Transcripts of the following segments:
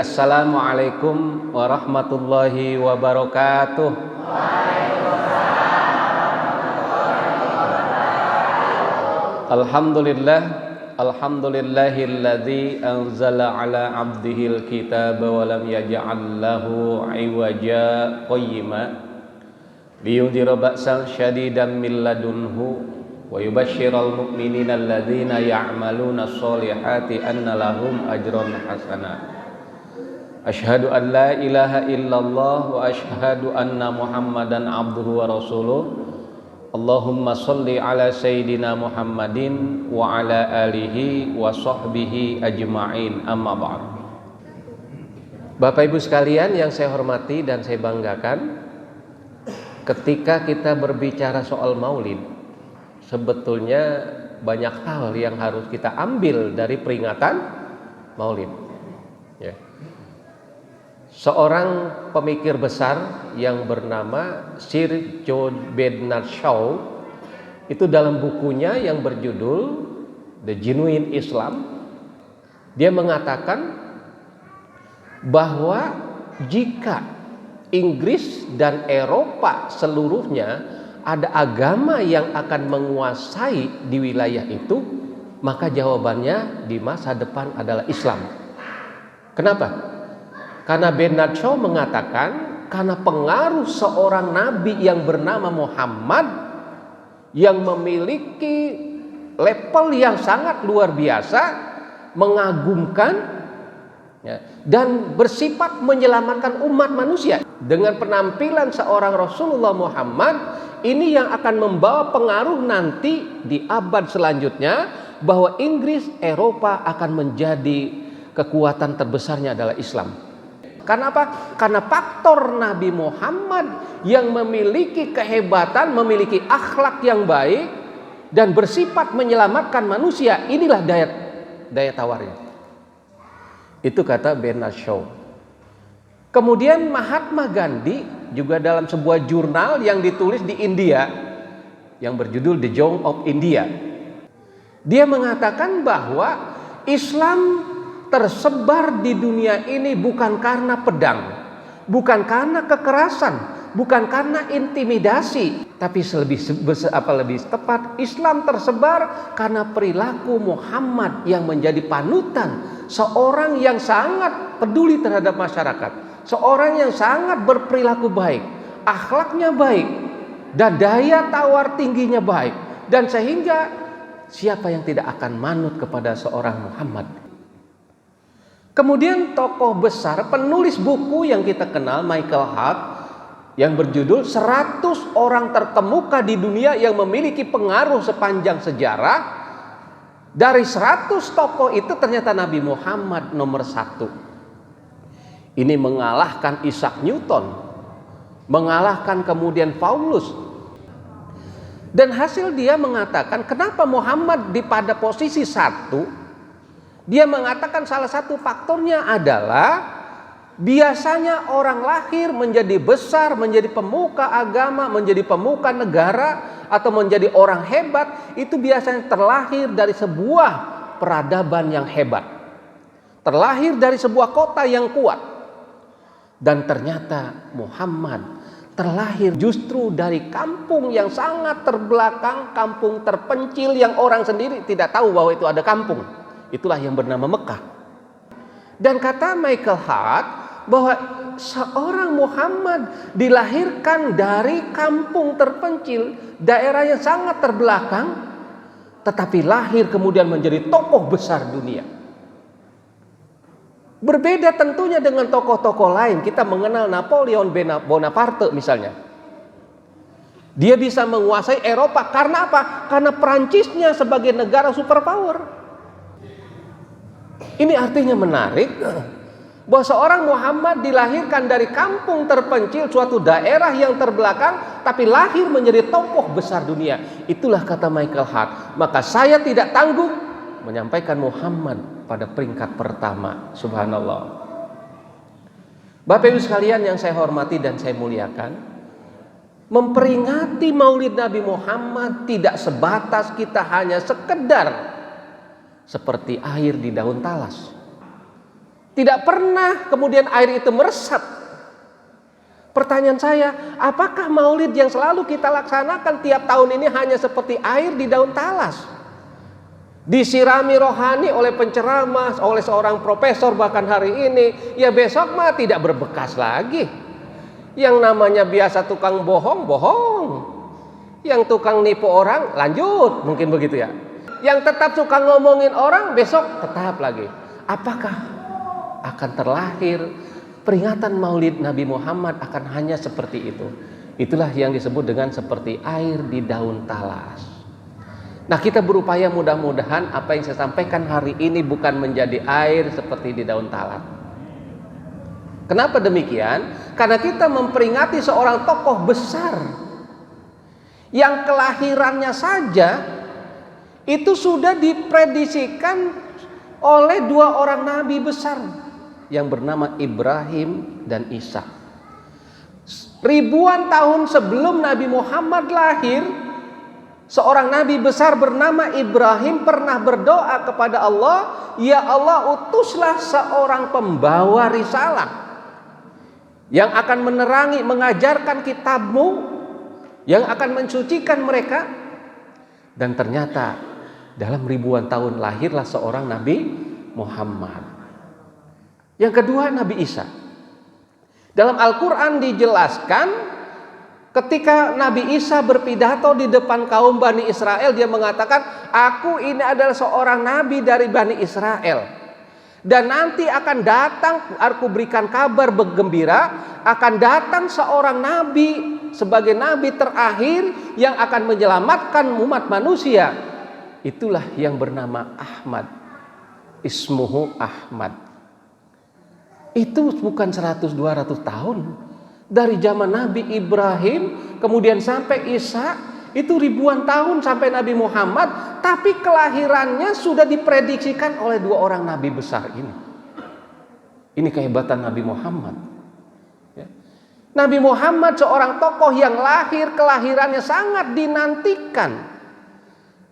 Assalamualaikum warahmatullahi wabarakatuh. Alhamdulillahilladzi anzala ala abdihil kitaba wa lam yaj'al lahu iwaja qayyima liyundhira ba'san syadidan min ladunhu wa yubashshiral mu'minina alladzina ya'maluna sholihati anna lahum ajran hasana. Asyhadu an la ilaha illallah wa asyhadu anna Muhammadan abduhu wa rasuluh. Allahumma sholli ala sayyidina Muhammadin wa ala alihi wa sahbihi ajma'in, amma ba'd. Bapak Ibu sekalian yang saya hormati dan saya banggakan, ketika kita berbicara soal maulid, sebetulnya banyak hal yang harus kita ambil dari peringatan maulid. Ya. Seorang pemikir besar yang bernama Sir John Bernard Shaw itu dalam bukunya yang berjudul The Genuine Islam, dia mengatakan bahwa jika Inggris dan Eropa seluruhnya ada agama yang akan menguasai di wilayah itu, maka jawabannya di masa depan adalah Islam. Kenapa? Karena Bernard Shaw mengatakan karena pengaruh seorang nabi yang bernama Muhammad yang memiliki level yang sangat luar biasa, mengagumkan, ya, dan bersifat menyelamatkan umat manusia. Dengan penampilan seorang Rasulullah Muhammad ini yang akan membawa pengaruh nanti di abad selanjutnya bahwa Inggris, Eropa akan menjadi kekuatan terbesarnya adalah Islam. Karena apa? Karena faktor Nabi Muhammad yang memiliki kehebatan, memiliki akhlak yang baik dan bersifat menyelamatkan manusia, inilah daya tawarnya. Itu kata Bernard Shaw. Kemudian Mahatma Gandhi juga dalam sebuah jurnal yang ditulis di India yang berjudul The Young of India, dia mengatakan bahwa Islam tersebar di dunia ini bukan karena pedang, bukan karena kekerasan, bukan karena intimidasi, tapi lebih tepat Islam tersebar karena perilaku Muhammad yang menjadi panutan, seorang yang sangat peduli terhadap masyarakat, seorang yang sangat berperilaku baik, akhlaknya baik, dan daya tawar tingginya baik, dan sehingga siapa yang tidak akan manut kepada seorang Muhammad. Kemudian tokoh besar penulis buku yang kita kenal, Michael Hart, yang berjudul 100 orang terkemuka di dunia yang memiliki pengaruh sepanjang sejarah. Dari 100 tokoh itu ternyata Nabi Muhammad nomor 1. Ini mengalahkan Isaac Newton, mengalahkan kemudian Paulus. Dan hasil dia mengatakan kenapa Muhammad pada posisi 1. Dia mengatakan salah satu faktornya adalah biasanya orang lahir menjadi besar, menjadi pemuka agama, menjadi pemuka negara, atau menjadi orang hebat, itu biasanya terlahir dari sebuah peradaban yang hebat, terlahir dari sebuah kota yang kuat. Dan ternyata Muhammad terlahir justru dari kampung yang sangat terbelakang, kampung terpencil yang orang sendiri tidak tahu bahwa itu ada kampung. Itulah yang bernama Mekah. Dan kata Michael Hart bahwa seorang Muhammad dilahirkan dari kampung terpencil, daerah yang sangat terbelakang, tetapi lahir kemudian menjadi tokoh besar dunia. Berbeda tentunya dengan tokoh-tokoh lain. Kita mengenal Napoleon Bonaparte misalnya. Dia bisa menguasai Eropa karena apa? Karena Perancisnya sebagai negara superpower. Ini artinya menarik bahwa seorang Muhammad dilahirkan dari kampung terpencil, suatu daerah yang terbelakang, tapi lahir menjadi tokoh besar dunia. Itulah kata Michael Hart. Maka saya tidak tanggung menyampaikan Muhammad pada peringkat pertama. Subhanallah. Bapak Ibu sekalian yang saya hormati dan saya muliakan, memperingati Maulid Nabi Muhammad tidak sebatas kita hanya sekedar seperti air di daun talas. Tidak pernah kemudian air itu meresap. Pertanyaan saya, apakah maulid yang selalu kita laksanakan tiap tahun ini hanya seperti air di daun talas? Disirami rohani oleh penceramah, oleh seorang profesor bahkan hari ini, ya besok mah tidak berbekas lagi. Yang namanya biasa tukang bohong, bohong. Yang tukang nipu orang, lanjut, mungkin begitu ya. Yang tetap suka ngomongin orang, besok tetap lagi. Apakah akan terlahir peringatan maulid Nabi Muhammad akan hanya seperti itu? Itulah yang disebut dengan seperti air di daun talas. Nah, kita berupaya mudah-mudahan apa yang saya sampaikan hari ini bukan menjadi air seperti di daun talas. Kenapa demikian? Karena kita memperingati seorang tokoh besar yang kelahirannya saja itu sudah diprediksikan oleh dua orang nabi besar yang bernama Ibrahim dan Isa. Ribuan tahun sebelum Nabi Muhammad lahir, seorang nabi besar bernama Ibrahim pernah berdoa kepada Allah, "Ya Allah, utuslah seorang pembawa risalah yang akan menerangi, mengajarkan kitab-Mu, yang akan mensucikan mereka." Dan ternyata dalam ribuan tahun lahirlah seorang Nabi Muhammad. Yang kedua, Nabi Isa. Dalam Al-Quran dijelaskan ketika Nabi Isa berpidato di depan kaum Bani Israel, dia mengatakan, "Aku ini adalah seorang nabi dari Bani Israel. Dan nanti akan datang, aku berikan kabar bergembira, akan datang seorang nabi sebagai nabi terakhir yang akan menyelamatkan umat manusia. Itulah yang bernama Ahmad. Ismuhu Ahmad." Itu bukan 100-200 tahun. Dari zaman Nabi Ibrahim kemudian sampai Isa, itu ribuan tahun sampai Nabi Muhammad, tapi kelahirannya sudah diprediksikan oleh dua orang nabi besar ini. Ini kehebatan Nabi Muhammad. Ya. Nabi Muhammad seorang tokoh yang lahir, kelahirannya sangat dinantikan.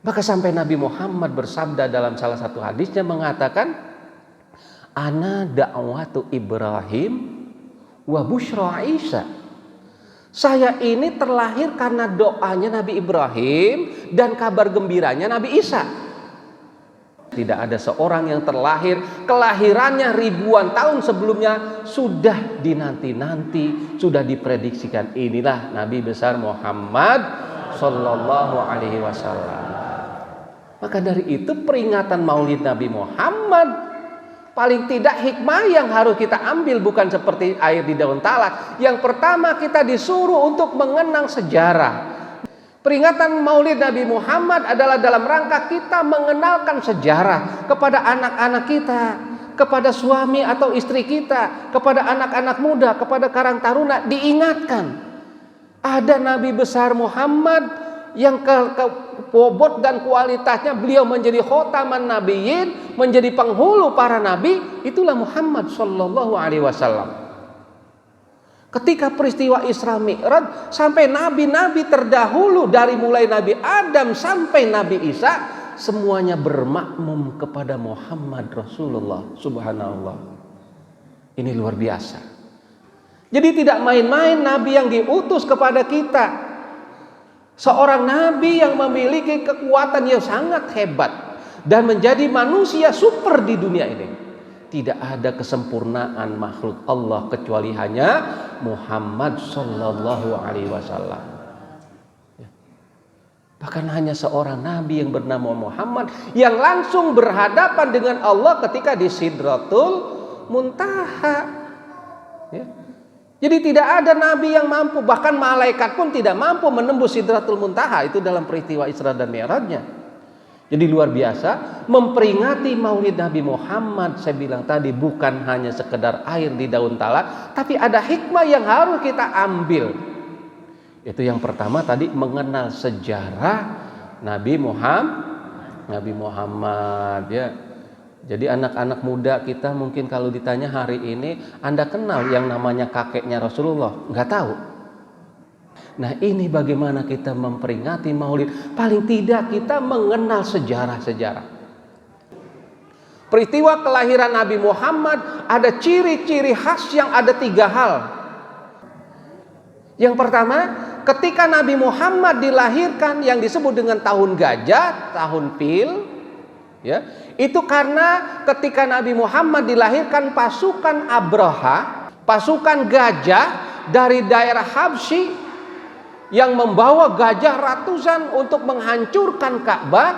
Maka sampai Nabi Muhammad bersabda dalam salah satu hadisnya mengatakan, "Ana da'watu Ibrahim wa busyra Isa." Saya ini terlahir karena doanya Nabi Ibrahim dan kabar gembiranya Nabi Isa. Tidak ada seorang yang terlahir, kelahirannya ribuan tahun sebelumnya sudah dinanti-nanti, sudah diprediksikan. Inilah Nabi besar Muhammad Sallallahu Alaihi Wasallam. Maka dari itu peringatan Maulid Nabi Muhammad, paling tidak hikmah yang harus kita ambil bukan seperti air di daun talas. Yang pertama, kita disuruh untuk mengenang sejarah. Peringatan Maulid Nabi Muhammad adalah dalam rangka kita mengenalkan sejarah kepada anak-anak kita, kepada suami atau istri kita, kepada anak-anak muda, kepada karang taruna, diingatkan ada Nabi besar Muhammad yang bobot dan kualitasnya beliau menjadi khotaman nabiyyin, menjadi penghulu para nabi, itulah Muhammad sallallahu alaihi wasallam. Ketika peristiwa Isra Mi'raj, sampai nabi-nabi terdahulu dari mulai Nabi Adam sampai Nabi Isa, semuanya bermakmum kepada Muhammad Rasulullah. Subhanallah. Ini luar biasa. Jadi tidak main-main nabi yang diutus kepada kita. Seorang nabi yang memiliki kekuatan yang sangat hebat dan menjadi manusia super di dunia ini. Tidak ada kesempurnaan makhluk Allah kecuali hanya Muhammad sallallahu alaihi wasallam. Bahkan hanya seorang nabi yang bernama Muhammad yang langsung berhadapan dengan Allah ketika di Sidratul Muntaha. Ya. Jadi tidak ada nabi yang mampu, bahkan malaikat pun tidak mampu menembus Sidratul Muntaha, itu dalam peristiwa Isra dan Mi'rajnya. Jadi luar biasa, memperingati Maulid Nabi Muhammad, saya bilang tadi bukan hanya sekedar air di daun talas, tapi ada hikmah yang harus kita ambil. Itu yang pertama tadi, mengenal sejarah Nabi Muhammad ya. Jadi anak-anak muda kita mungkin kalau ditanya hari ini, Anda kenal yang namanya kakeknya Rasulullah? Enggak tahu. Nah, ini bagaimana kita memperingati Maulid? Paling tidak kita mengenal sejarah-sejarah. Peristiwa kelahiran Nabi Muhammad ada ciri-ciri khas yang ada 3 hal. Yang pertama, ketika Nabi Muhammad dilahirkan yang disebut dengan tahun gajah, tahun fil, ya, itu karena ketika Nabi Muhammad dilahirkan pasukan Abraha, pasukan gajah dari daerah Habsyi yang membawa gajah ratusan untuk menghancurkan Ka'bah.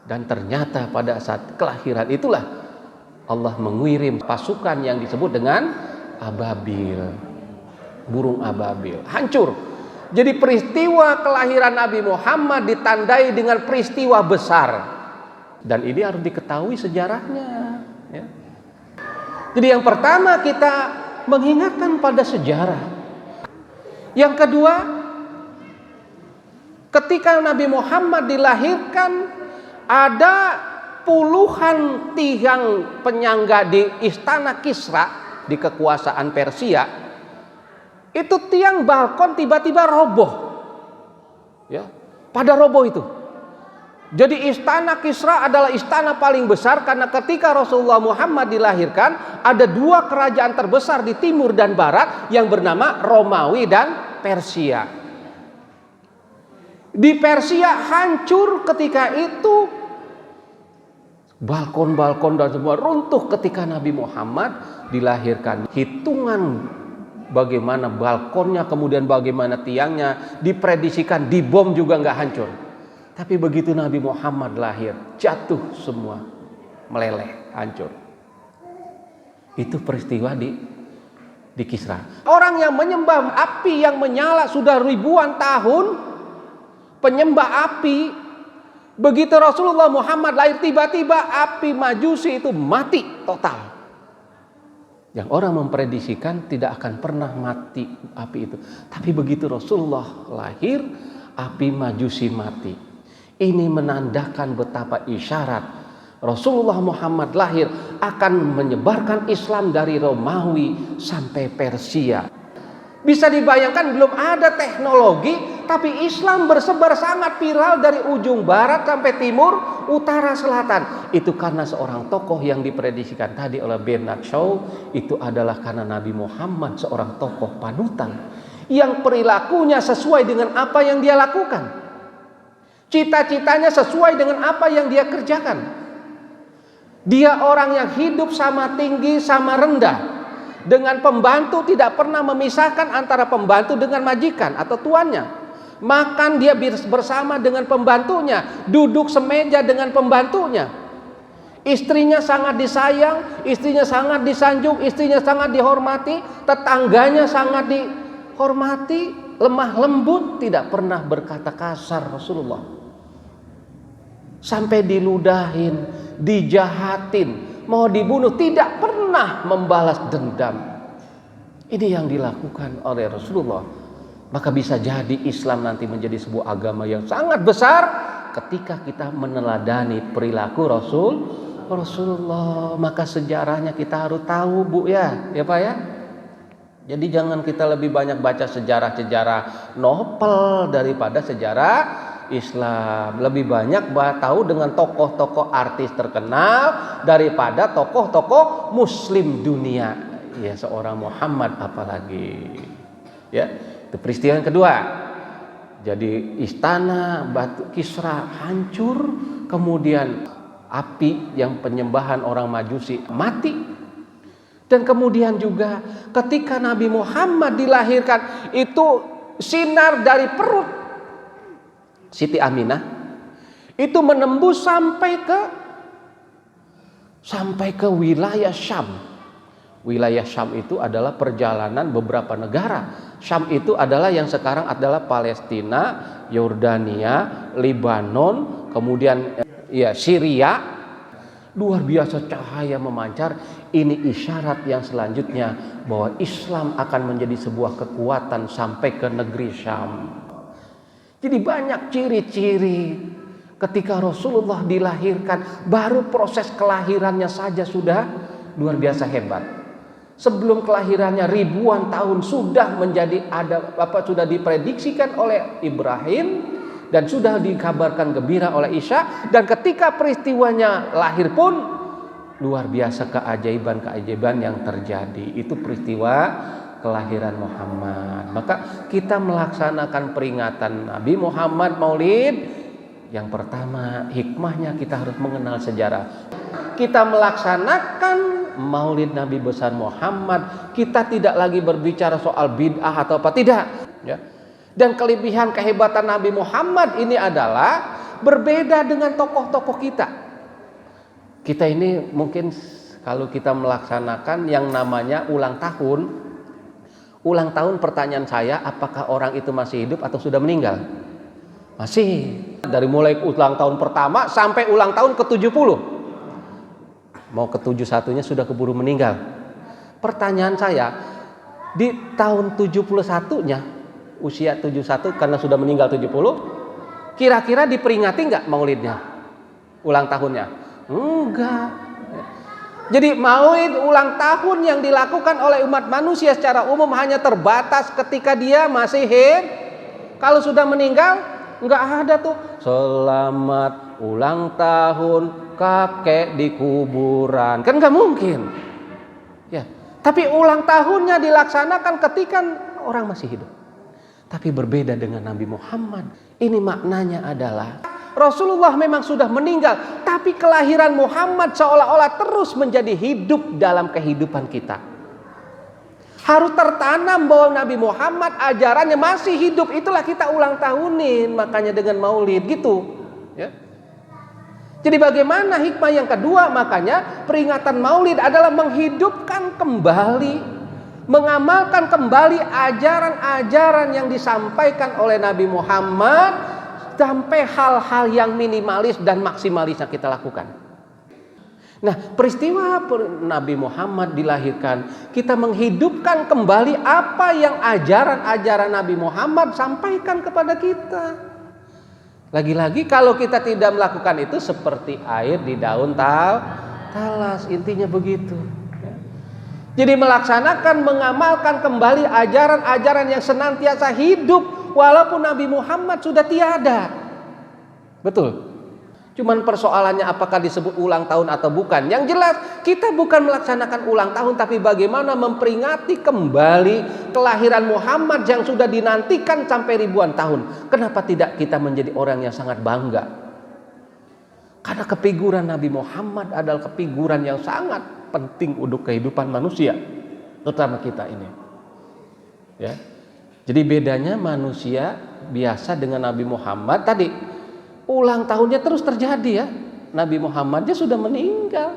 Dan ternyata pada saat kelahiran itulah Allah mengirim pasukan yang disebut dengan ababil, burung ababil, hancur. Jadi peristiwa kelahiran Nabi Muhammad ditandai dengan peristiwa besar, dan ini harus diketahui sejarahnya, ya. Jadi yang pertama kita mengingatkan pada sejarah. Yang kedua, ketika Nabi Muhammad dilahirkan ada puluhan tiang penyangga di istana Kisra di kekuasaan Persia. Itu tiang balkon tiba-tiba roboh, ya, pada roboh itu. Jadi istana Kisra adalah istana paling besar karena ketika Rasulullah Muhammad dilahirkan ada 2 kerajaan terbesar di timur dan barat yang bernama Romawi dan Persia. Di Persia hancur ketika itu, balkon-balkon dan semua runtuh ketika Nabi Muhammad dilahirkan. Hitungan bagaimana balkonnya, kemudian bagaimana tiangnya, diprediksikan dibom juga nggak hancur. Tapi begitu Nabi Muhammad lahir, jatuh semua, meleleh, hancur. Itu peristiwa di Kisra. Orang yang menyembah api yang menyala sudah ribuan tahun, penyembah api, begitu Rasulullah Muhammad lahir tiba-tiba api Majusi itu mati total. Yang orang memprediksikan tidak akan pernah mati api itu. Tapi begitu Rasulullah lahir, api Majusi mati. Ini menandakan betapa isyarat Rasulullah Muhammad lahir akan menyebarkan Islam dari Romawi sampai Persia. Bisa dibayangkan belum ada teknologi, tapi Islam bersebar sangat viral dari ujung barat sampai timur, utara, selatan. Itu karena seorang tokoh yang diprediksikan tadi oleh Bernard Shaw. Itu adalah karena Nabi Muhammad seorang tokoh panutan yang perilakunya sesuai dengan apa yang dia lakukan. Cita-citanya sesuai dengan apa yang dia kerjakan. Dia orang yang hidup sama tinggi sama rendah. Dengan pembantu tidak pernah memisahkan antara pembantu dengan majikan atau tuannya. Makan dia bersama dengan pembantunya, duduk semeja dengan pembantunya. Istrinya sangat disayang, istrinya sangat disanjung, istrinya sangat dihormati, tetangganya sangat dihormati, lemah lembut, tidak pernah berkata kasar Rasulullah. Sampai diludahin, dijahatin, mau dibunuh, tidak pernah membalas dendam. Ini yang dilakukan oleh Rasulullah. Maka bisa jadi Islam nanti menjadi sebuah agama yang sangat besar ketika kita meneladani perilaku Rasulullah. Maka sejarahnya kita harus tahu, Bu, ya Pak ya. Jadi jangan kita lebih banyak baca sejarah-sejarah novel daripada sejarah Islam. Lebih banyak tahu dengan tokoh-tokoh artis terkenal daripada tokoh-tokoh Muslim dunia. Ya, seorang Muhammad apalagi. Ya, itu peristiwa yang kedua. Jadi istana batu Kisra hancur, kemudian api yang penyembahan orang Majusi mati. Dan kemudian juga ketika Nabi Muhammad dilahirkan, itu sinar dari perut Siti Aminah itu menembus sampai ke wilayah Syam. Wilayah Syam itu adalah perjalanan beberapa negara. Syam itu adalah yang sekarang adalah Palestina, Yordania, Lebanon, kemudian ya Syria. Luar biasa cahaya memancar. Ini isyarat yang selanjutnya bahwa Islam akan menjadi sebuah kekuatan sampai ke negeri Syam. Jadi banyak ciri-ciri ketika Rasulullah dilahirkan, baru proses kelahirannya saja sudah luar biasa hebat. Sebelum kelahirannya ribuan tahun sudah sudah diprediksikan oleh Ibrahim dan sudah dikabarkan gembira oleh Isya, dan ketika peristiwanya lahir pun luar biasa keajaiban-keajaiban yang terjadi. Itu peristiwa kelahiran Muhammad. Maka kita melaksanakan peringatan Nabi Muhammad Maulid, yang pertama hikmahnya kita harus mengenal sejarah. Kita melaksanakan Maulid Nabi besar Muhammad, kita tidak lagi berbicara soal bid'ah atau apa, tidak, ya. Dan kelebihan kehebatan Nabi Muhammad ini adalah berbeda dengan tokoh-tokoh kita. Kita ini mungkin kalau kita melaksanakan yang namanya ulang tahun, pertanyaan saya, apakah orang itu masih hidup atau sudah meninggal? Masih. Dari mulai ulang tahun pertama sampai ulang tahun ke-70. Mau ke-71-nya sudah keburu meninggal. Pertanyaan saya, di tahun 71-nya, usia 71 karena sudah meninggal 70, kira-kira diperingati enggak maulidnya? Ulang tahunnya? Enggak. Jadi maulid ulang tahun yang dilakukan oleh umat manusia secara umum hanya terbatas ketika dia masih hidup. Kalau sudah meninggal, enggak ada tuh selamat ulang tahun kakek di kuburan, kan enggak mungkin, ya. Tapi ulang tahunnya dilaksanakan ketika orang masih hidup. Tapi berbeda dengan Nabi Muhammad. Ini maknanya adalah Rasulullah memang sudah meninggal, tapi kelahiran Muhammad seolah-olah terus menjadi hidup dalam kehidupan kita. Harus tertanam bahwa Nabi Muhammad ajarannya masih hidup, itulah kita ulang tahunin, makanya dengan maulid gitu, ya. Jadi bagaimana hikmah yang kedua? Makanya peringatan maulid adalah menghidupkan kembali, mengamalkan kembali ajaran-ajaran yang disampaikan oleh Nabi Muhammad, sampai hal-hal yang minimalis dan maksimalis yang kita lakukan. Nah, peristiwa Nabi Muhammad dilahirkan, kita menghidupkan kembali apa yang ajaran-ajaran Nabi Muhammad sampaikan kepada kita. Lagi-lagi kalau kita tidak melakukan itu seperti air di daun talas, intinya begitu. Jadi melaksanakan, mengamalkan kembali ajaran-ajaran yang senantiasa hidup walaupun Nabi Muhammad sudah tiada. Betul. Cuman persoalannya apakah disebut ulang tahun atau bukan. Yang jelas kita bukan melaksanakan ulang tahun, tapi bagaimana memperingati kembali kelahiran Muhammad yang sudah dinantikan sampai ribuan tahun. Kenapa tidak kita menjadi orang yang sangat bangga? Karena kefiguran Nabi Muhammad adalah kefiguran yang sangat penting untuk kehidupan manusia, terutama kita ini, ya. Jadi bedanya manusia biasa dengan Nabi Muhammad tadi, ulang tahunnya terus terjadi, ya. Nabi Muhammadnya sudah meninggal,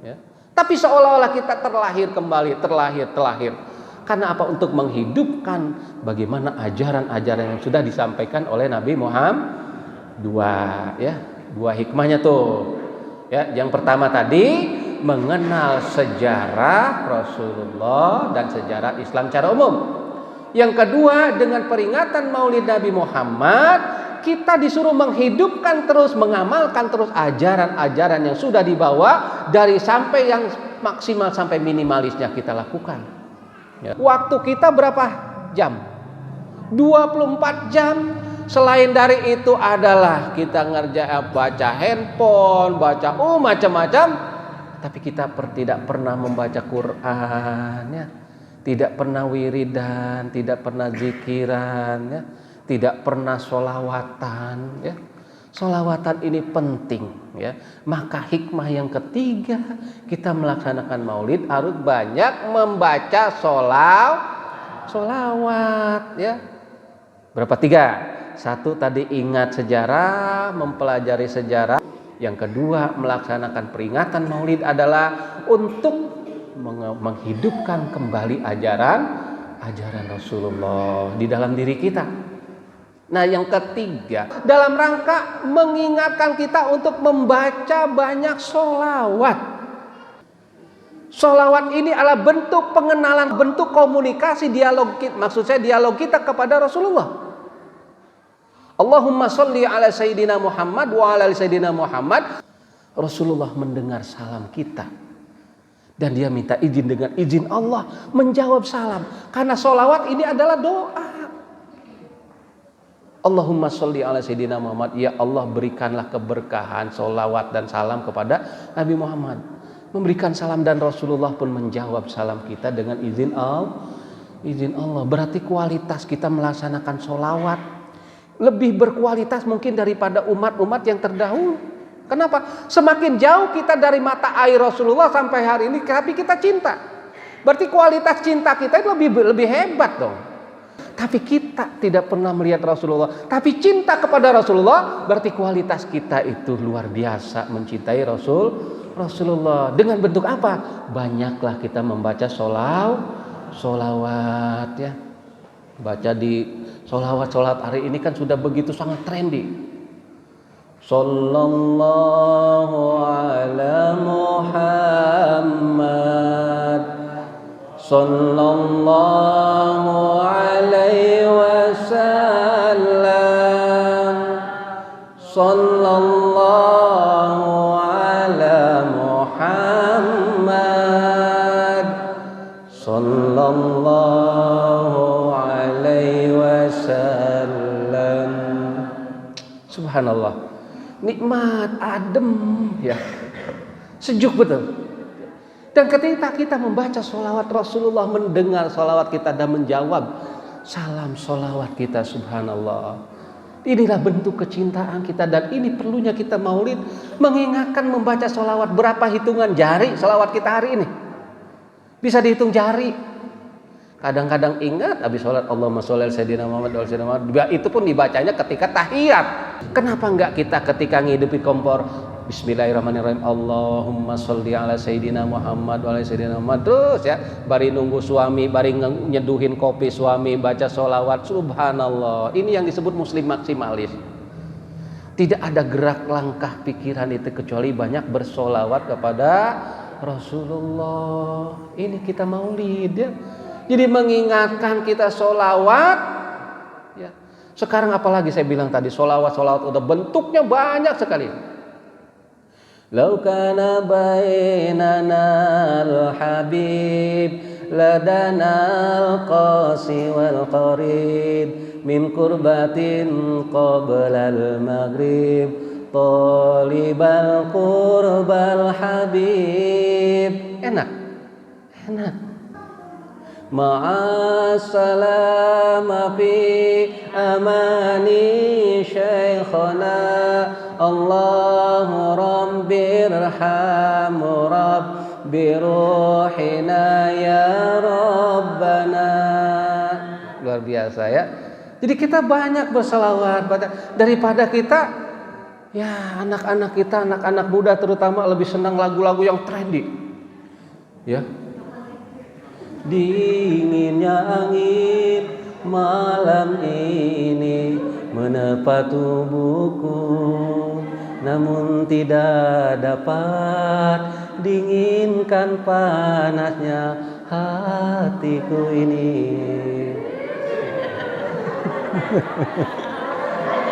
ya. Tapi seolah-olah kita terlahir kembali, terlahir. Karena apa? Untuk menghidupkan bagaimana ajaran-ajaran yang sudah disampaikan oleh Nabi Muhammad. Dua hikmahnya tuh, ya. Yang pertama tadi mengenal sejarah Rasulullah dan sejarah Islam secara umum. Yang kedua, dengan peringatan Maulid Nabi Muhammad, kita disuruh menghidupkan terus, mengamalkan terus ajaran-ajaran yang sudah dibawa dari sampai yang maksimal sampai minimalisnya kita lakukan. Ya. Waktu kita berapa jam? 24 jam. Selain dari itu adalah kita baca handphone, baca macam-macam. Tapi kita tidak pernah membaca Quran, ya. Tidak pernah wiridan, tidak pernah zikiran, ya. Tidak pernah sholawatan, ya. Sholawatan ini penting, ya. Maka hikmah yang ketiga, kita melaksanakan maulid harus banyak membaca sholawat, ya. Berapa? 3. 1 tadi ingat sejarah, mempelajari sejarah. Yang kedua, melaksanakan peringatan maulid adalah untuk menghidupkan kembali ajaran Rasulullah di dalam diri kita. Nah, yang ketiga, dalam rangka mengingatkan kita untuk membaca banyak sholawat. Sholawat ini adalah bentuk pengenalan, bentuk komunikasi, dialog kita kepada Rasulullah. Allahumma sholli ala Sayyidina Muhammad wa ala Sayyidina Muhammad. Rasulullah mendengar salam kita. Dan dia minta izin dengan izin Allah menjawab salam. Karena sholawat ini adalah doa. Allahumma sholli ala Sayyidina Muhammad. Ya Allah, berikanlah keberkahan, sholawat dan salam kepada Nabi Muhammad. Memberikan salam dan Rasulullah pun menjawab salam kita dengan izin Allah. Berarti kualitas kita melaksanakan sholawat lebih berkualitas mungkin daripada umat-umat yang terdahulu. Kenapa? Semakin jauh kita dari mata air Rasulullah sampai hari ini, tapi kita cinta. Berarti kualitas cinta kita itu lebih hebat dong. Tapi kita tidak pernah melihat Rasulullah, tapi cinta kepada Rasulullah, berarti kualitas kita itu luar biasa mencintai Rasulullah. Dengan bentuk apa? Banyaklah kita membaca sholawat ya. Baca di sholawat hari ini kan sudah begitu sangat trendy. Sallallahu ala Muhammad, sallallahu alaihi wasallam, sallallahu ala Muhammad, sallallahu alaihi wasallam. Subhanallah. Nikmat, adem ya. Sejuk betul. Dan ketika kita membaca sholawat Rasulullah, mendengar sholawat kita dan menjawab salam sholawat kita, subhanallah. Inilah bentuk kecintaan kita, dan ini perlunya kita maulid mengingatkan membaca sholawat. Berapa hitungan jari sholawat kita hari ini? Bisa dihitung jari. Kadang-kadang ingat habis sholat Allahumma sholli ala sayyidina Muhammad wa ala sayyidina Muhammad. Itu pun dibacanya ketika tahiyat. Kenapa enggak kita ketika ngidupi kompor Bismillahirrahmanirrahim, Allahumma sholli ala sayyidina Muhammad wa ala sayyidina Muhammad, terus ya, bari nunggu suami, bari nyeduhin kopi suami, baca sholawat. Subhanallah. Ini yang disebut muslim maksimalis. Tidak ada gerak langkah pikiran itu kecuali banyak bersolawat kepada Rasulullah. Ini kita maulid ya. Jadi mengingatkan kita sholawat ya. Sekarang apalagi saya bilang tadi, sholawat udah bentuknya banyak sekali. Lau kana bainana al-habib ladana al-qasi wal qarid min kurbatin qabla al-maghrib talibal qurbal habib. Enak. Ma'assalama fi amani syekhana Allahu rabbirhamu rabbi ruhina ya rabbana. Luar biasa ya. Jadi kita banyak berselawat daripada kita ya, anak-anak kita, anak-anak muda terutama lebih senang lagu-lagu yang trendy ya. Dinginnya angin malam ini menerpa tubuhku, namun tidak dapat dinginkan panasnya hatiku ini.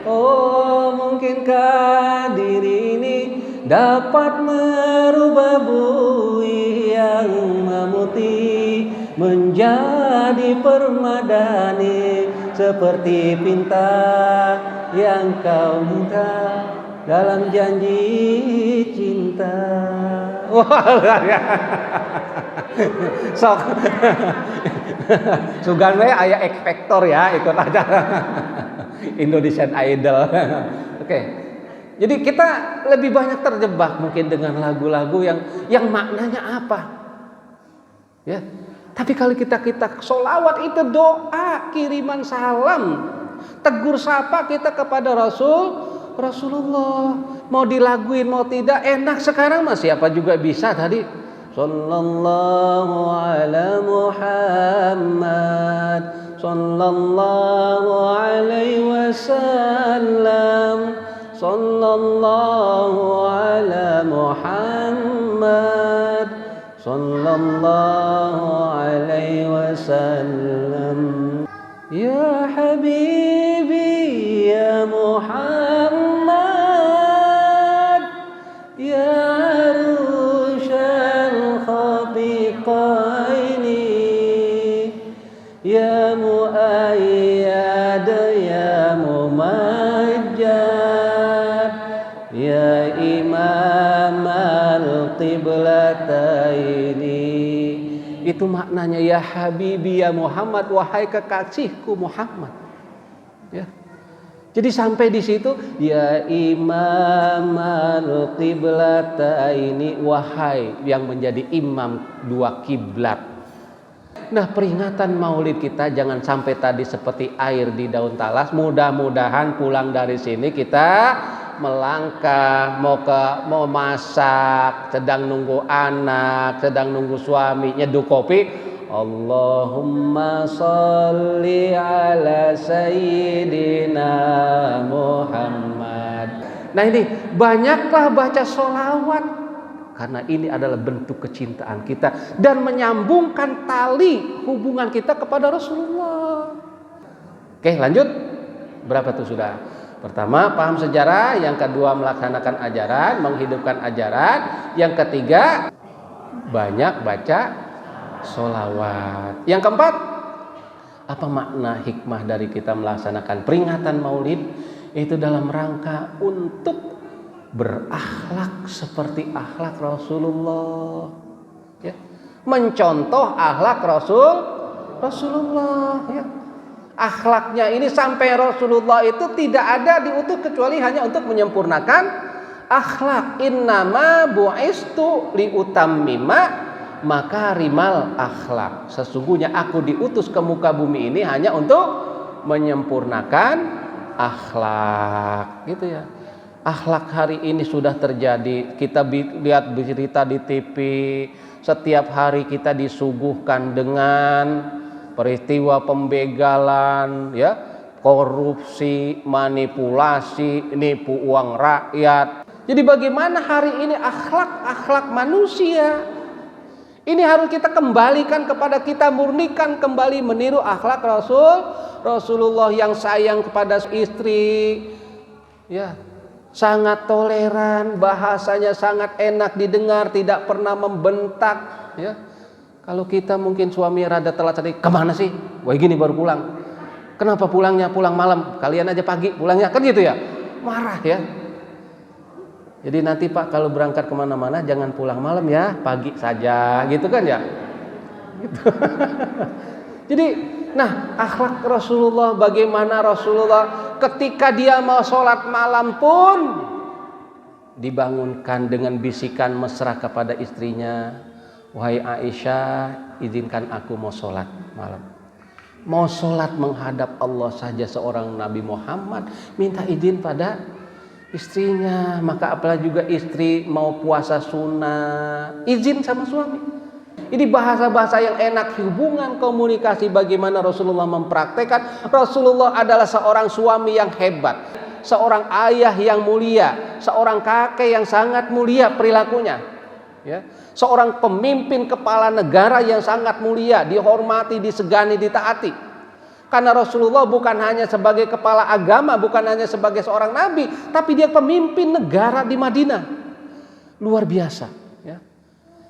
Oh, mungkinkah diri ini dapat merubah bui yang memutih menjadi permadani seperti pinta yang kau minta dalam janji cinta. Wah, ya. Sok. Sugan we aya X Factor ya, ikut aja. Indonesian Idol. Oke. Jadi kita lebih banyak terjebak mungkin dengan lagu-lagu yang maknanya apa. Ya. Tapi kalau kita sholawat itu doa, kiriman salam, tegur sapa kita kepada Rasulullah. Mau dilaguin mau tidak enak sekarang mah siapa juga bisa tadi. Sallallahu ala Muhammad, sallallahu alaihi wasallam, sallallahu ala Muhammad, sallallahu alaihi wasallam. Ya habibi ya Muhammad, ya arushal khabiqaini, ya muayyad ya mumajjad, ya imam al-qiblat Itu maknanya ya Habibi ya Muhammad, wahai kekasihku Muhammad. Ya. Jadi sampai di situ ya imamal qiblataini, wahai yang menjadi imam dua kiblat. Nah, peringatan Maulid kita jangan sampai tadi seperti air di daun talas. Mudah-mudahan pulang dari sini kita melangkah, mau masak, sedang nunggu anak, sedang nunggu suami, nyeduh kopi, Allahumma sholli ala sayyidina Muhammad. Nah, ini banyaklah baca sholawat, karena ini adalah bentuk kecintaan kita dan menyambungkan tali hubungan kita kepada Rasulullah. Oke, lanjut. Berapa tuh sudah? Pertama, paham sejarah. Yang kedua, melaksanakan ajaran, menghidupkan ajaran. Yang ketiga, banyak baca sholawat. Yang keempat, apa makna hikmah dari kita melaksanakan peringatan Maulid? Itu dalam rangka untuk berakhlak seperti akhlak Rasulullah, ya. Mencontoh akhlak Rasulullah, ya. Akhlaknya ini sampai Rasulullah itu tidak ada diutus kecuali hanya untuk menyempurnakan akhlak. Innama bu'istu liutammima makarimal akhlak. Sesungguhnya aku diutus ke muka bumi ini hanya untuk menyempurnakan akhlak, gitu ya. Akhlak hari ini sudah terjadi. Kita lihat berita di TV, setiap hari kita disuguhkan dengan peristiwa pembegalan, ya, korupsi, manipulasi, nipu uang rakyat. Jadi bagaimana hari ini akhlak manusia? Ini harus kita kembalikan kepada kita, murnikan kembali meniru akhlak Rasulullah yang sayang kepada istri, ya, sangat toleran, bahasanya sangat enak didengar, tidak pernah membentak, ya. Kalau kita mungkin suami rada telat tadi, kemana sih? Wah, gini baru pulang. Kenapa pulangnya pulang malam? Kalian aja pagi pulangnya, kan gitu ya? Marah, ya. Jadi nanti Pak kalau berangkat kemana-mana jangan pulang malam ya, pagi saja, gitu kan ya? Gitu. Jadi, nah, akhlak Rasulullah, bagaimana Rasulullah ketika dia mau sholat malam pun dibangunkan dengan bisikan mesra kepada istrinya, wahai Aisyah, izinkan aku mau sholat malam. Mau sholat menghadap Allah saja seorang Nabi Muhammad minta izin pada istrinya, maka apalagi juga istri mau puasa sunnah, izin sama suami. Ini bahasa-bahasa yang enak, hubungan komunikasi bagaimana Rasulullah mempraktekkan. Rasulullah adalah seorang suami yang hebat, seorang ayah yang mulia, seorang kakek yang sangat mulia perilakunya, ya. Seorang pemimpin kepala negara yang sangat mulia, dihormati, disegani, ditaati. Karena Rasulullah bukan hanya sebagai kepala agama, bukan hanya sebagai seorang nabi, tapi dia pemimpin negara di Madinah. Luar biasa, ya.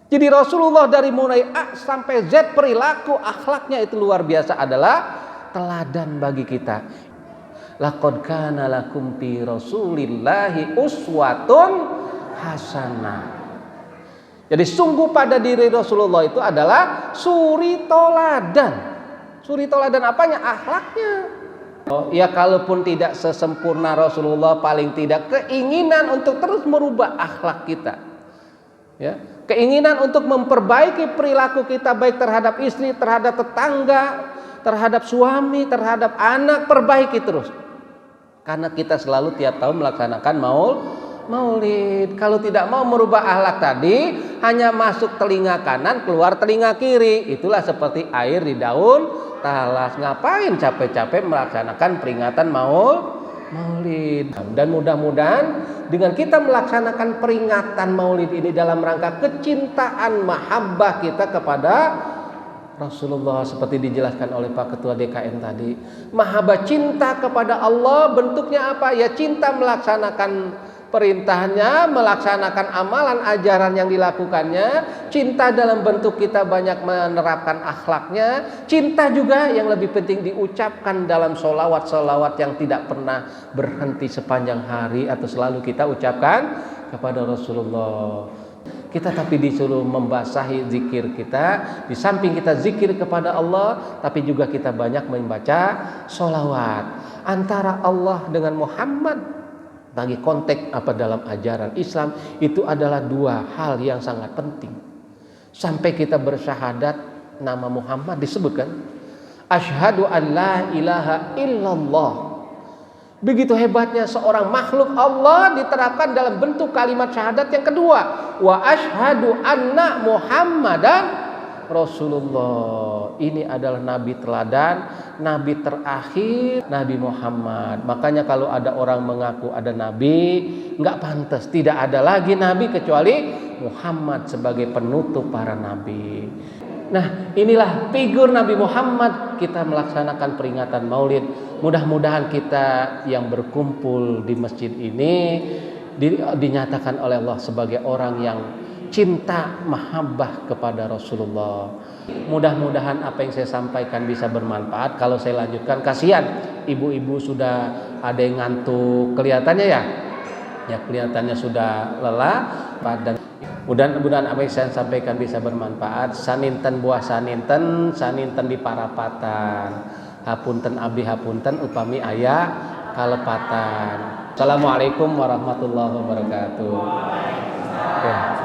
Jadi Rasulullah dari mulai A sampai Z perilaku akhlaknya itu luar biasa, adalah teladan bagi kita. Laqad kana lakum fi Rasulillahi uswatun hasanah. Jadi sungguh pada diri Rasulullah itu adalah suri toladan. Suri toladan apanya? Akhlaknya. Ya, kalaupun tidak sesempurna Rasulullah, paling tidak keinginan untuk terus merubah akhlak kita, ya. Keinginan untuk memperbaiki perilaku kita, baik terhadap istri, terhadap tetangga, terhadap suami, terhadap anak, perbaiki terus. Karena kita selalu tiap tahun melaksanakan Maulid. Kalau tidak mau merubah akhlak tadi, hanya masuk telinga kanan, keluar telinga kiri. Itulah seperti air di daun talas. Ngapain capek-capek melaksanakan peringatan Maulid? Dan mudah-mudahan dengan kita melaksanakan peringatan Maulid ini dalam rangka kecintaan mahabbah kita kepada Rasulullah, seperti dijelaskan oleh Pak Ketua DKM tadi, mahabbah cinta kepada Allah bentuknya apa? Ya cinta melaksanakan perintahnya, melaksanakan amalan ajaran yang dilakukannya, cinta dalam bentuk kita banyak menerapkan akhlaknya, cinta juga yang lebih penting diucapkan dalam sholawat-sholawat yang tidak pernah berhenti sepanjang hari atau selalu kita ucapkan kepada Rasulullah. Kita tapi disuruh membasahi zikir kita. Di samping kita zikir kepada Allah, tapi juga kita banyak membaca sholawat. Antara Allah dengan Muhammad bagi konteks apa dalam ajaran Islam itu adalah dua hal yang sangat penting. Sampai kita bersyahadat nama Muhammad disebutkan, asyhadu an la ilaha illallah. Begitu hebatnya seorang makhluk Allah diterapkan dalam bentuk kalimat syahadat yang kedua, wa asyhadu anna Muhammadan Rasulullah. Ini adalah nabi teladan, nabi terakhir, Nabi Muhammad. Makanya kalau ada orang mengaku ada nabi, nggak pantas. Tidak ada lagi nabi kecuali Muhammad sebagai penutup para nabi. Nah, inilah figur Nabi Muhammad. Kita melaksanakan peringatan Maulid. Mudah-mudahan kita yang berkumpul di masjid ini dinyatakan oleh Allah sebagai orang yang cinta mahabbah kepada Rasulullah. Mudah-mudahan apa yang saya sampaikan bisa bermanfaat. Kalau saya lanjutkan, kasihan ibu-ibu sudah ada yang ngantuk kelihatannya ya. Ya, kelihatannya sudah lelah. Dan mudah-mudahan apa yang saya sampaikan bisa bermanfaat. Saninten buah saninten di parapatan. Hapunten abdi hapunten upami aya kalepatan. Assalamualaikum warahmatullahi wabarakatuh. Oke.